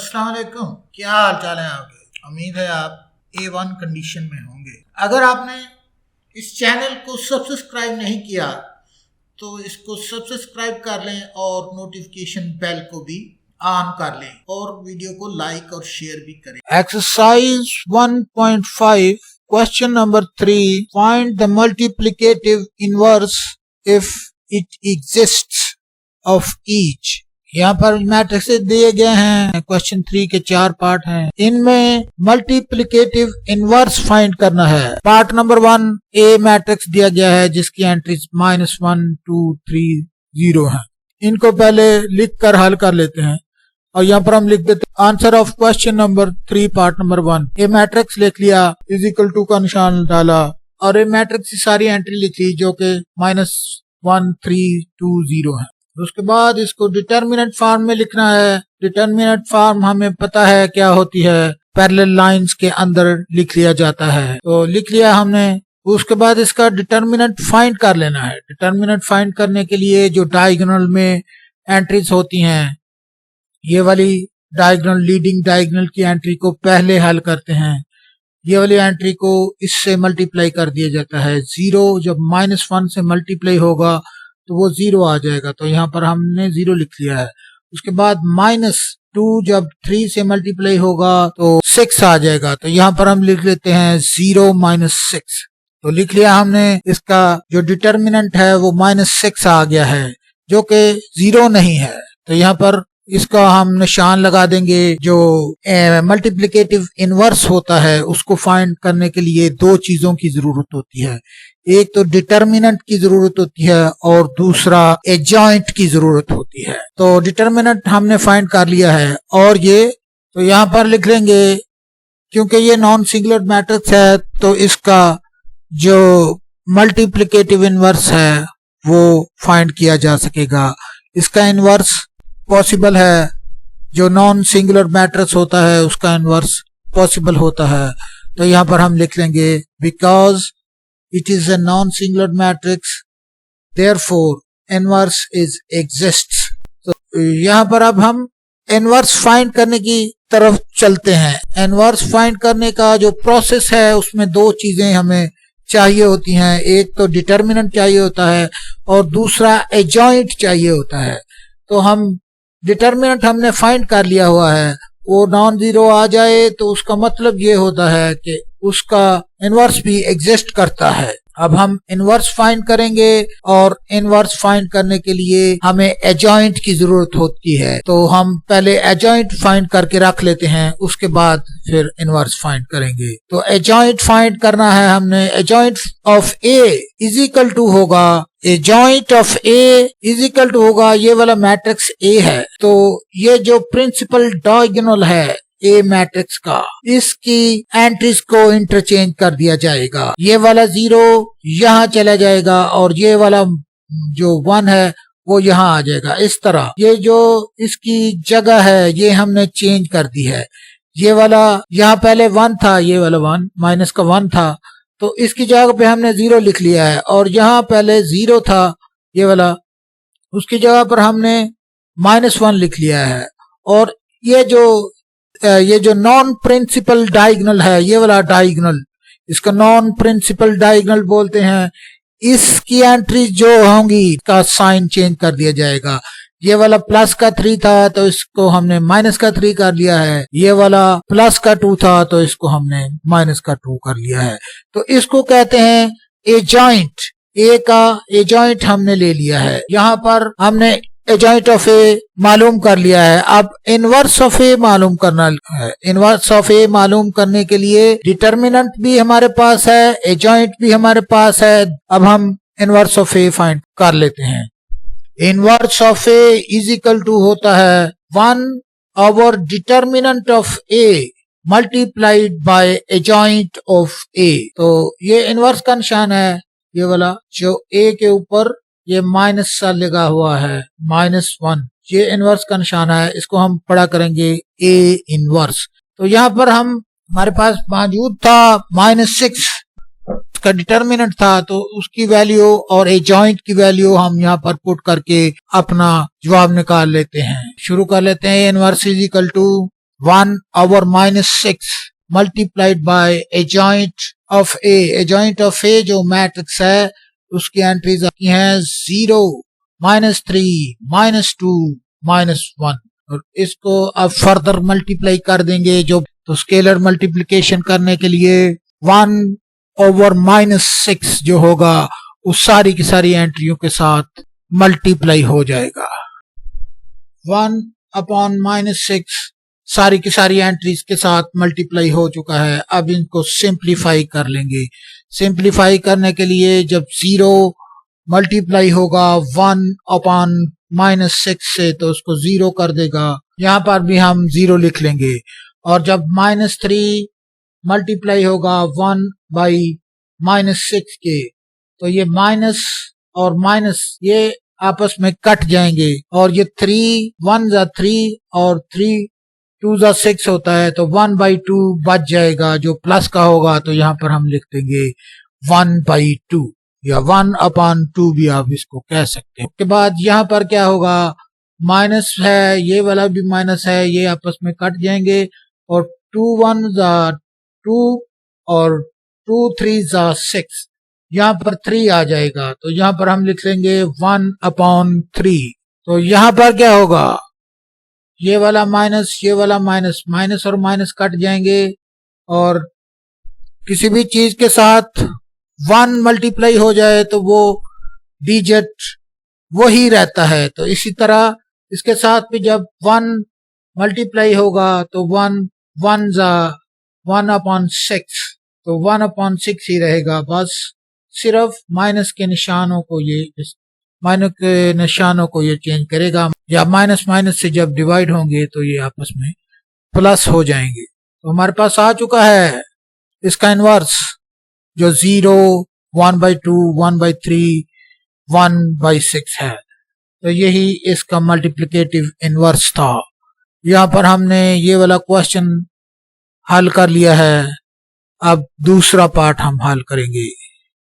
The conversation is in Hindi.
अस्सलाम वालेकुम, क्या हाल चाल है आपके। उम्मीद है आप A1 कंडीशन में होंगे। अगर आपने इस चैनल को सब्सक्राइब नहीं किया तो इसको सब्सक्राइब कर लें और नोटिफिकेशन बेल को भी ऑन कर लें और वीडियो को लाइक और शेयर भी करें। Exercise 1.5 question number 3, find the multiplicative inverse if it exists of each. यहाँ पर मैट्रिक्स दिए गए हैं। क्वेश्चन 3 के 4 पार्ट हैं। इनमें मल्टीप्लिकेटिव इनवर्स फाइंड करना है। पार्ट नंबर 1 ए मैट्रिक्स दिया गया है जिसकी एंट्रीज -1, 2, 3, 0 है। इनको पहले लिख कर हल कर लेते हैं और यहाँ पर हम लिख देते हैं answer of question number 3 part number 1। A matrix लिख लिया, इक्वल टू का निशान डाला और ए मैट्रिक्स की सारी एंट्री लिखी जो कि -1, 3, 2, 0 है। उसके बाद इसको डिटर्मिनेंट फॉर्म में लिखना है। डिटर्मिनेंट फॉर्म हमें पता है क्या होती है, पैरेलल लाइंस के अंदर लिख लिया जाता है। तो लिख लिया हमने। उसके बाद इसका डिटर्मिनेंट फाइंड कर लेना है। डिटर्मिनेंट फाइंड करने के लिए जो डायगोनल में एंट्रीज होती हैं, ये वाली डायगोनल लीडिंग डायगोनल की एंट्री को पहले हल करते हैं। ये वाली एंट्री को इससे मल्टीप्लाई कर दिया जाता है। 0 जब -1 से मल्टीप्लाई होगा तो वो 0 आ जाएगा, तो यहाँ पर हमने 0 लिख लिया है। उसके बाद -2 जब 3 से मल्टीप्लाई होगा तो 6 आ जाएगा, तो यहाँ पर हम लिख लेते हैं 0 - 6। तो लिख लिया हमने। इसका जो डिटर्मिनेंट है वो -6 आ गया है जो कि 0 नहीं है। तो यहाँ पर इसका हम निशान लगा देंगे। जो मल्टीप्लिकेटिव इनवर्स होता है उसको फाइंड करने के लिए दो चीजों की जरूरत होती है। एक तो डिटर्मिनेंट की जरूरत होती है और दूसरा एडजॉइंट की जरूरत होती है। तो डिटर्मिनेंट हमने फाइंड कर लिया है और ये तो यहाँ पर लिख लेंगे। क्योंकि ये नॉन सिंगुलर मैट्रिक्स है तो इसका जो मल्टीप्लिकेटिव इनवर्स है वो फाइंड किया जा सकेगा। इसका इनवर्स पॉसिबल है। जो नॉन सिंगुलर मैट्रिक्स होता है उसका इनवर्स पॉसिबल होता है। तो यहाँ पर हम लिख लेंगे because it is a non-singular matrix, therefore inverse is exists। तो यहाँ पर अब हम इनवर्स फाइंड करने की तरफ चलते हैं। इनवर्स फाइंड करने का जो प्रोसेस है उसमें दो चीजें हमें चाहिए होती हैं। एक तो डिटर्मिनेंट चाहिए होता है और दूसरा एडजॉइंट चाहिए होता है। तो हम डिटर्मिनेंट हमने फाइंड कर लिया हुआ है, वो नॉन जीरो आ जाए तो उसका मतलब ये होता है कि उसका इनवर्स भी एग्जिस्ट करता है। अब हम इनवर्स फाइंड करेंगे और इनवर्स फाइंड करने के लिए हमें एडजॉइंट की जरूरत होती है। तो हम पहले एडजॉइंट फाइंड करके रख लेते हैं, उसके बाद फिर इनवर्स फाइंड करेंगे। तो एडजॉइंट फाइंड करना है हमने। Adjoint of A is equal to होगा, adjoint of A is equal to होगा, ये वाला मैट्रिक्स ए है तो ये जो प्रिंसिपल डायगोनल है ए मैट्रिक्स का, इसकी एंट्रीज को इंटरचेंज कर दिया जाएगा। ये वाला 0 यहाँ चला जाएगा और ये वाला जो 1 है वो यहाँ आ जाएगा। इस तरह ये जो इसकी जगह है ये हमने चेंज कर दी है। ये वाला यहाँ पहले 1 था, ये वाला 1 माइनस का 1 था, तो इसकी जगह पे हमने 0 लिख लिया है। और यहाँ पहले 0 था ये वाला, उसकी जगह पर हमने -1 लिख लिया है। और ये जो नॉन प्रिंसिपल डायगोनल है, ये वाला डायगोनल, इसका नॉन प्रिंसिपल डायगोनल बोलते हैं। इसकी एंट्री जो होंगी का साइन चेंज कर दिया जाएगा। ये वाला प्लस का 3 था तो इसको हमने माइनस का 3 कर लिया है। ये वाला प्लस का 2 था तो इसको हमने माइनस का 2 कर लिया है। तो इसको कहते हैं एडजॉइंट। ए का एडजॉइंट हमने ले लिया है। यहाँ पर हमने एडजॉइंट ऑफ ए मालूम कर लिया है। अब इनवर्स ऑफ ए मालूम करना है। इनवर्स ऑफ ए मालूम करने के लिए डिटर्मिनेंट भी हमारे पास है, एडजॉइंट भी हमारे पास है। अब हम इनवर्स ऑफ ए फाइंड कर लेते हैं। Inverse of A is equal to होता है 1 over determinant of A multiplied by adjoint of A. तो ये इनवर्स का निशान है, ये वाला जो ए के ऊपर ये माइनस सा लगा हुआ है, -1, ये इनवर्स का निशान है। इसको हम पढ़ा करेंगे ए इनवर्स। तो यहाँ पर हमारे पास मौजूद था -6 का डिटर्मिनेंट था, तो उसकी वैल्यू और एडजॉइंट की वैल्यू हम यहाँ पर पुट करके अपना जवाब निकाल लेते हैं। शुरू कर लेते हैं। Inverse is equal to 1/-6 multiplied by adjoint of A. Adjoint of A जो मैट्रिक्स है उसकी एंट्रीज आपकी हैं 0, -3, -2, -1 और इसको अब फर्दर मल्टीप्लाई कर देंगे जो तो स्केलर मल्टीप्लिकेशन करने के लिए 1/-6 जो होगा उस सारी की सारी एंट्रियों के साथ मल्टीप्लाई हो जाएगा। 1/-6 सारी की सारी एंट्रीज के साथ मल्टीप्लाई हो चुका है। अब इनको सिंप्लीफाई कर लेंगे। सिंप्लीफाई करने के लिए जब 0 मल्टीप्लाई होगा 1/-6 से तो उसको 0 कर देगा। यहाँ पर भी हम 0 लिख लेंगे। और जब -3 मल्टीप्लाई होगा 1/-6 के तो ये माइनस और माइनस ये आपस में कट जाएंगे और ये 3 1 जा 3 और 3 2 जा 6 होता है तो 1/2 बच जाएगा जो प्लस का होगा तो यहाँ पर हम लिख देंगे 1/2 या 1/2 भी आप इसको कह सकते हैं। उसके बाद यहाँ पर क्या होगा, माइनस है, ये वाला भी माइनस है, ये आपस में कट जाएंगे और 2 1 जा 2 और 2 3 जा 6, यहाँ पर 3 आ जाएगा तो यहाँ पर हम लिख लेंगे 1/3। तो यहाँ पर क्या होगा, ये वाला माइनस ये वाला माइनस, माइनस और माइनस कट जाएंगे और किसी भी चीज के साथ 1 मल्टीप्लाई हो जाए तो वो डिजिट वही रहता है। तो इसी तरह इसके साथ भी जब 1 मल्टीप्लाई होगा तो 1 1 जा 1/6 तो 1/6 ही रहेगा। बस सिर्फ माइनस के निशानों को ये चेंज करेगा या माइनस माइनस से जब डिवाइड होंगे तो ये आपस में प्लस हो जाएंगे। तो हमारे पास आ चुका है इसका इनवर्स जो 0 1/2 1/3 1/6 है। तो यही इसका मल्टीप्लिकेटिव इनवर्स था। यहाँ पर हमने ये वाला क्वेश्चन हल कर लिया है। अब दूसरा पार्ट हम हल करेंगे।